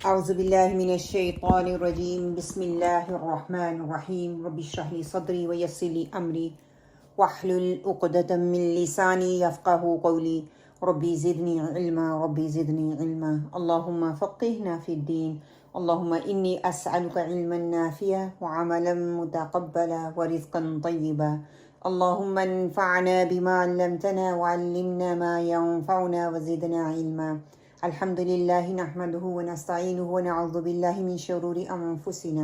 اعوذ باللہ من الشیطان الرجیم بسم اللہ الرحمن الرحیم رب اشرح لی صدری ویسر لی امری واحلل عقدۃ من لسانی یفقہوا قولی ربی زدنی علما ربی زدنی علما اللہم فقہنا فی الدین اللہم انی اسألک علما نافعا وعملا متقبلا ورزقا طیبا اللہم انفعنا بما علمتنا وعلمنا ما ينفعنا وزدنا علما الحمد للہ نحمده ونستعینه ونعوذ باللہ من شرور انفسنا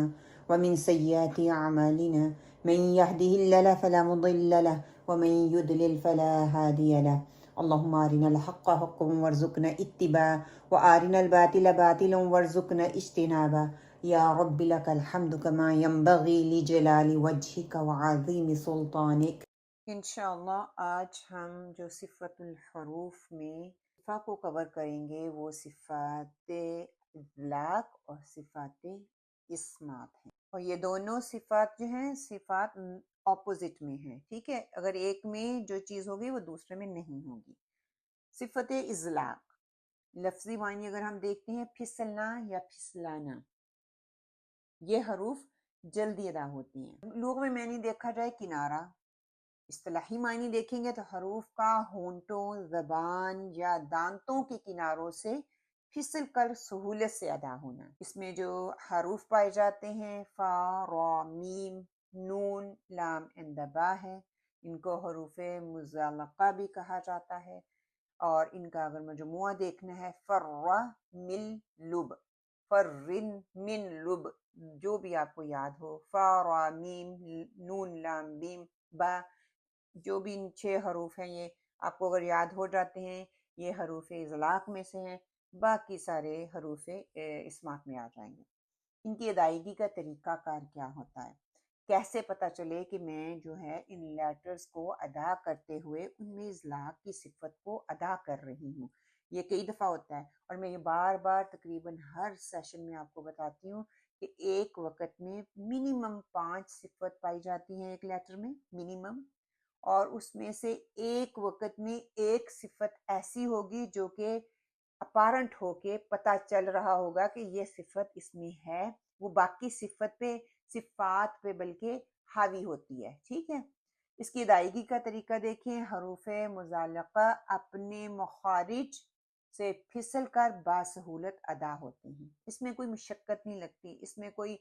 ومن سیئات اعمالنا من يهده الله فلا مضل له ومن يضلل فلا هادي له اللهم ارنا الحق حقا وارزقنا اتباعه وارنا الباطل باطلا وارزقنا اجتنابه یا رب لك الحمد كما ينبغي لجلال وجهك وعظیم سلطانك۔ انشاءاللہ آج ہم جو صفت الحروف میں صفات کو کور کریں گے وہ صفات اطلاق اور صفات اسمات ہیں، اور یہ دونوں صفات جو ہیں صفات اپوزٹ میں ہیں، ٹھیک ہے، اگر ایک میں جو چیز ہوگی وہ دوسرے میں نہیں ہوگی۔ صفت اطلاق لفظی معنی اگر ہم دیکھتے ہیں پھسلنا یا پھسلانا، یہ حروف جلدی ادا ہوتی ہیں۔ لغوی میں نہیں دیکھا جائے کنارہ، اصطلاحی معنی دیکھیں گے تو حروف کا ہونٹوں، زبان یا دانتوں کے کناروں سے پھسل کر سہولت سے ادا ہونا۔ اس میں جو حروف پائے جاتے ہیں فا، را، میم، نون، لام اینڈ با ہے، ان کو حروف مزلقہ بھی کہا جاتا ہے، اور ان کا اگر مجموعہ دیکھنا ہے فرا مل لب، فرن من لب، جو بھی آپ کو یاد ہو، فا، را، میم، نون، لام، بیم، با، جو بھی ان 6 حروف ہیں یہ آپ کو اگر یاد ہو جاتے ہیں یہ حروف اطلاق میں سے ہیں، باقی سارے حروف اسمات میں آ جائیں گے۔ ان کی ادائیگی کا طریقہ کار کیا ہوتا ہے، کیسے پتہ چلے کہ میں جو ہے ان لیٹرز کو ادا کرتے ہوئے ان میں اطلاق کی صفت کو ادا کر رہی ہوں۔ یہ کئی دفعہ ہوتا ہے، اور میں یہ بار بار تقریباً ہر سیشن میں آپ کو بتاتی ہوں کہ ایک وقت میں منیمم 5 صفت پائی جاتی ہیں ایک لیٹر میں منیمم، اور اس میں سے ایک وقت میں ایک صفت ایسی ہوگی جو کہ اپارنٹ ہو کے پتہ چل رہا ہوگا کہ یہ صفت اس میں ہے، وہ باقی صفات پہ بلکہ حاوی ہوتی ہے، ٹھیک ہے۔ اس کی ادائیگی کا طریقہ دیکھیں، حروف مزلقہ اپنے مخارج سے پھسل کر باسہولت ادا ہوتے ہیں، اس میں کوئی مشقت نہیں لگتی، اس میں کوئی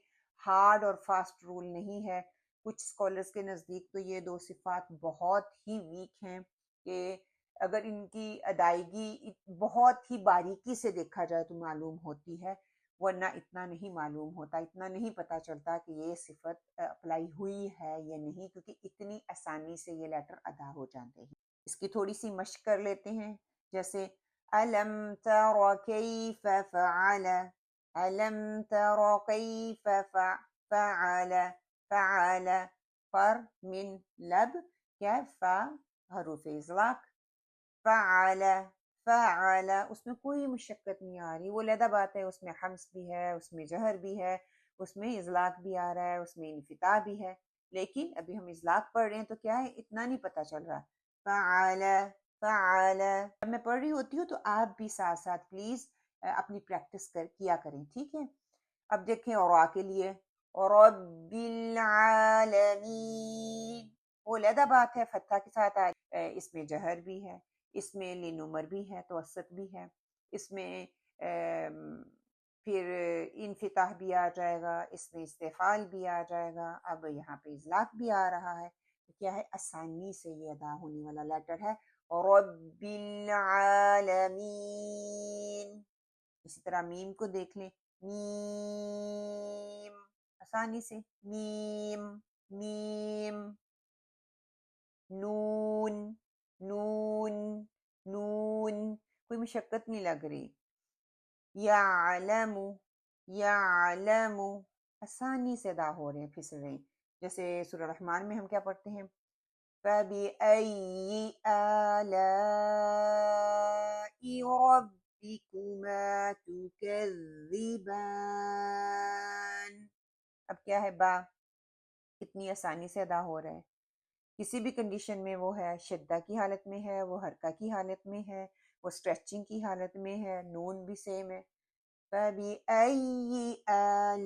ہارڈ اور فاسٹ رول نہیں ہے۔ کچھ اسکالرس کے نزدیک تو یہ 2 صفات بہت ہی ویک ہیں کہ اگر ان کی ادائیگی بہت ہی باریکی سے دیکھا جائے تو معلوم ہوتی ہے، ورنہ اتنا نہیں معلوم ہوتا، اتنا نہیں پتہ چلتا کہ یہ صفت اپلائی ہوئی ہے یا نہیں، کیونکہ اتنی آسانی سے یہ لیٹر ادا ہو جاتے ہیں۔ اس کی تھوڑی سی مشق کر لیتے ہیں، جیسے الم تر کیف فعل، الم تر کیف فعل، فعل، فر من لب، کیا فا حروف اطلاق، فعل، فعل، اس میں کوئی مشقت نہیں آ رہی، وہ علیحدہ بات ہے اس میں حمز بھی ہے، اس میں جہر بھی ہے، اس میں اطلاق بھی آ رہا ہے، اس میں انفتاح بھی ہے، لیکن ابھی ہم اطلاق پڑھ رہے ہیں تو کیا ہے اتنا نہیں پتہ چل رہا۔ فعل، فعل، جب میں پڑھ رہی ہوتی ہوں تو آپ بھی ساتھ ساتھ پلیز اپنی پریکٹس کیا کریں، ٹھیک ہے۔ اب دیکھیں اورا کے لیے، رب العالمین، وہ علیحدہ بات ہے فتح کے ساتھ اس میں جہر بھی ہے، اس میں لینمر بھی ہے، توسط بھی ہے، اس میں پھر انفتاح بھی آ جائے گا، اس میں استفعال بھی آ جائے گا، اب یہاں پہ اطلاق بھی آ رہا ہے، تو کیا ہے آسانی سے یہ ادا ہونے والا لیٹر ہے رب العالمین۔ اسی طرح میم کو دیکھ لیں، میم، آسانی سے میم، میم، نون، نون، نون، کوئی مشقت نہیں لگ رہی، یعلم، یعلم، آسانی سے ادا ہو رہے ہیں، پھسل رہے ہیں۔ جیسے سورہ رحمان میں ہم کیا پڑھتے ہیں، فَبِأَيِّ آلَاءِ رَبِّكُمَا تُكَذِّبَانِ، اب کیا ہے با، کتنی آسانی سے ادا ہو رہا ہے، کسی بھی کنڈیشن میں وہ ہے شدہ کی حالت میں ہے، وہ حرکہ کی حالت میں ہے، وہ اسٹریچنگ کی حالت میں ہے، نون بھی سیم ہے، فَبِأَيِّ آلَاءِ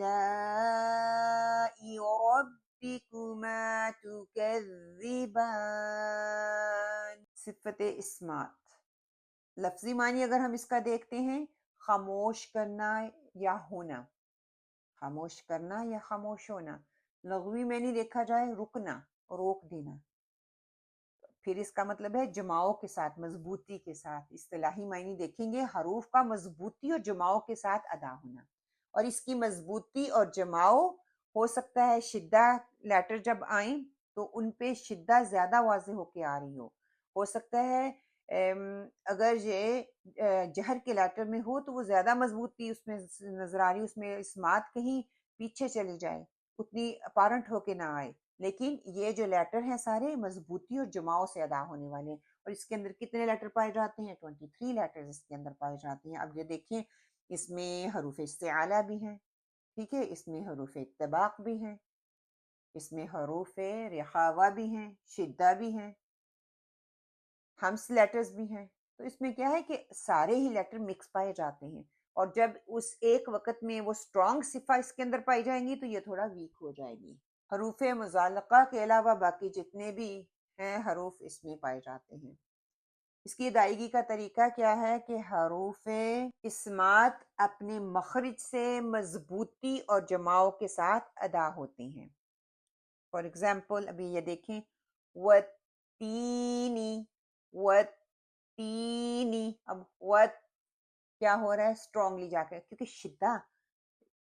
رَبِّكُمَا تُكَذِّبَانِ۔ صفت اسمات، لفظی معنی اگر ہم اس کا دیکھتے ہیں، خاموش کرنا یا ہونا، خاموش کرنا یا خاموش ہونا۔ لغوی میں نہیں دیکھا جائے رکنا، روک دینا۔ پھر اس کا مطلب ہے جماؤ کے ساتھ، مضبوطی کے ساتھ۔ اصطلاحی معنی دیکھیں گے، حروف کا مضبوطی اور جماؤ کے ساتھ ادا ہونا۔ اور اس کی مضبوطی اور جماؤ ہو سکتا ہے شدہ لیٹر جب آئیں تو ان پہ شدہ زیادہ واضح ہو کے آ رہی ہو سکتا ہے اگر یہ جہر کے لیٹر میں ہو تو وہ زیادہ مضبوطی اس میں نظر آ رہی، اس میں اسمات کہیں پیچھے چلی جائے، اتنی اپارنٹ ہو کے نہ آئے۔ لیکن یہ جو لیٹر ہیں سارے مضبوطی اور جماؤ سے ادا ہونے والے ہیں۔ اور اس کے اندر کتنے لیٹر پائے جاتے ہیں؟ 23 لیٹرز اس کے اندر پائے جاتے ہیں۔ اب یہ دیکھیں، اس میں حروف استعالہ بھی ہیں، ٹھیک ہے، اس میں حروف اتباق بھی ہیں، اس میں حروف رخاوہ بھی ہیں، شدہ بھی ہیں، ہمس لیٹرز بھی ہیں۔ تو اس میں کیا ہے کہ سارے ہی لیٹر مکس پائے جاتے ہیں، اور جب اس ایک وقت میں وہ اسٹرانگ صفہ اس کے اندر پائی جائیں گی تو یہ تھوڑا ویک ہو جائے گی۔ حروف مزالقہ کے علاوہ باقی جتنے بھی ہیں حروف اس میں پائے جاتے ہیں۔ اس کی ادائیگی کا طریقہ کیا ہے کہ حروف اسمات اپنے مخرج سے مضبوطی اور جماؤ کے ساتھ ادا ہوتے ہیں۔ فار ایگزامپل ابھی یہ دیکھیں، وَالتِّینِ، وَالتِّینِ، اب وَت کیا ہو رہا ہے؟ اسٹرانگلی جا کر، کیونکہ شدہ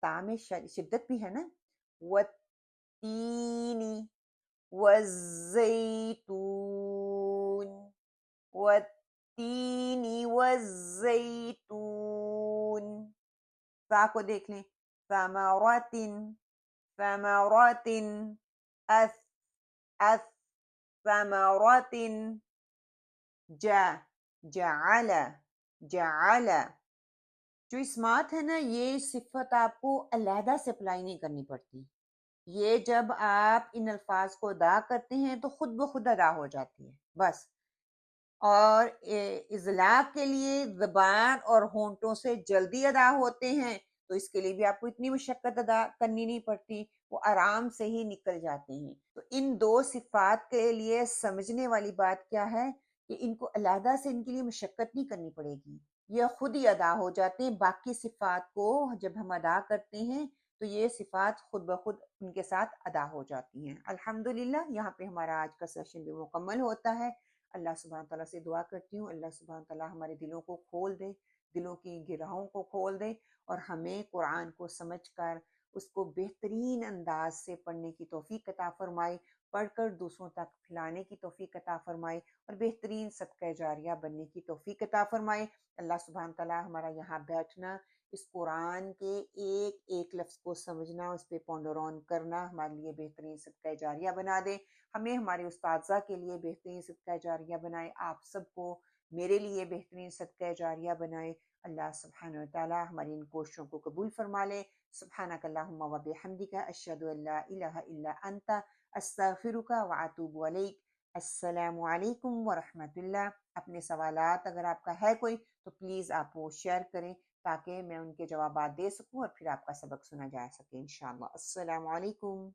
تا میں شدت بھی ہے نا۔ وَالتِّینِ وَالزَّيْتُونِ، وَالتِّینِ وَالزَّيْتُونِ۔ فا کو دیکھ لیں، ثمرات، ثمرات، اث، اث، ثمرات، جا، جعل، جعل۔ جو اسمات ہے نا، یہ صفت آپ کو علیحدہ سے اپلائی نہیں کرنی پڑتی، یہ جب آپ ان الفاظ کو ادا کرتے ہیں تو خود بخود ادا ہو جاتی ہے بس۔ اور اضلاع کے لیے زبان اور ہونٹوں سے جلدی ادا ہوتے ہیں، تو اس کے لیے بھی آپ کو اتنی مشقت ادا کرنی نہیں پڑتی، وہ آرام سے ہی نکل جاتے ہیں۔ تو ان دو صفات کے لیے سمجھنے والی بات کیا ہے کہ ان کو علیحدہ سے ان کے لیے مشقت نہیں کرنی پڑے گی، یہ خود ہی ادا ہو جاتے ہیں۔ باقی صفات کو جب ہم ادا کرتے ہیں تو یہ صفات خود بخود ان کے ساتھ ادا ہو جاتی ہیں۔ الحمدللہ یہاں پہ ہمارا آج کا سیشن بھی مکمل ہوتا ہے۔ اللہ سبحانہ تعالیٰ سے دعا کرتی ہوں اللہ سبحانہ تعالیٰ ہمارے دلوں کو کھول دے، دلوں کی گرہوں کو کھول دے، اور ہمیں قرآن کو سمجھ کر اس کو بہترین انداز سے پڑھنے کی توفیق عطا فرمائے، پڑھ کر دوسروں تک پھیلانے کی توفیق عطا فرمائے، اور بہترین صدقہ جاریہ بننے کی توفیق عطا فرمائے۔ اللہ سبحانہ تعالیٰ ہمارا یہاں بیٹھنا، اس قرآن کے ایک ایک لفظ کو سمجھنا، اس پہ پونڈر آن کرنا ہمارے لیے بہترین صدقہ جاریہ بنا دے، ہمیں ہمارے استاذہ کے لیے بہترین صدقہ جاریہ بنائے، آپ سب کو میرے لیے بہترین صدقہ جاریہ بنائے۔ اللہ سبحانہ وتعالی ہماری ان کوششوں کو قبول فرما لے۔ سبحانک اللہم و بحمدک، اشہد ان لا الہ الا انت، استغفرک و اتوب الیک۔ السلام علیکم ورحمۃ اللہ۔ اپنے سوالات اگر آپ کا ہے کوئی تو پلیز آپ وہ شیئر کریں تاکہ میں ان کے جوابات دے سکوں اور پھر آپ کا سبق سنا جا سکے انشاءاللہ۔ السلام علیکم۔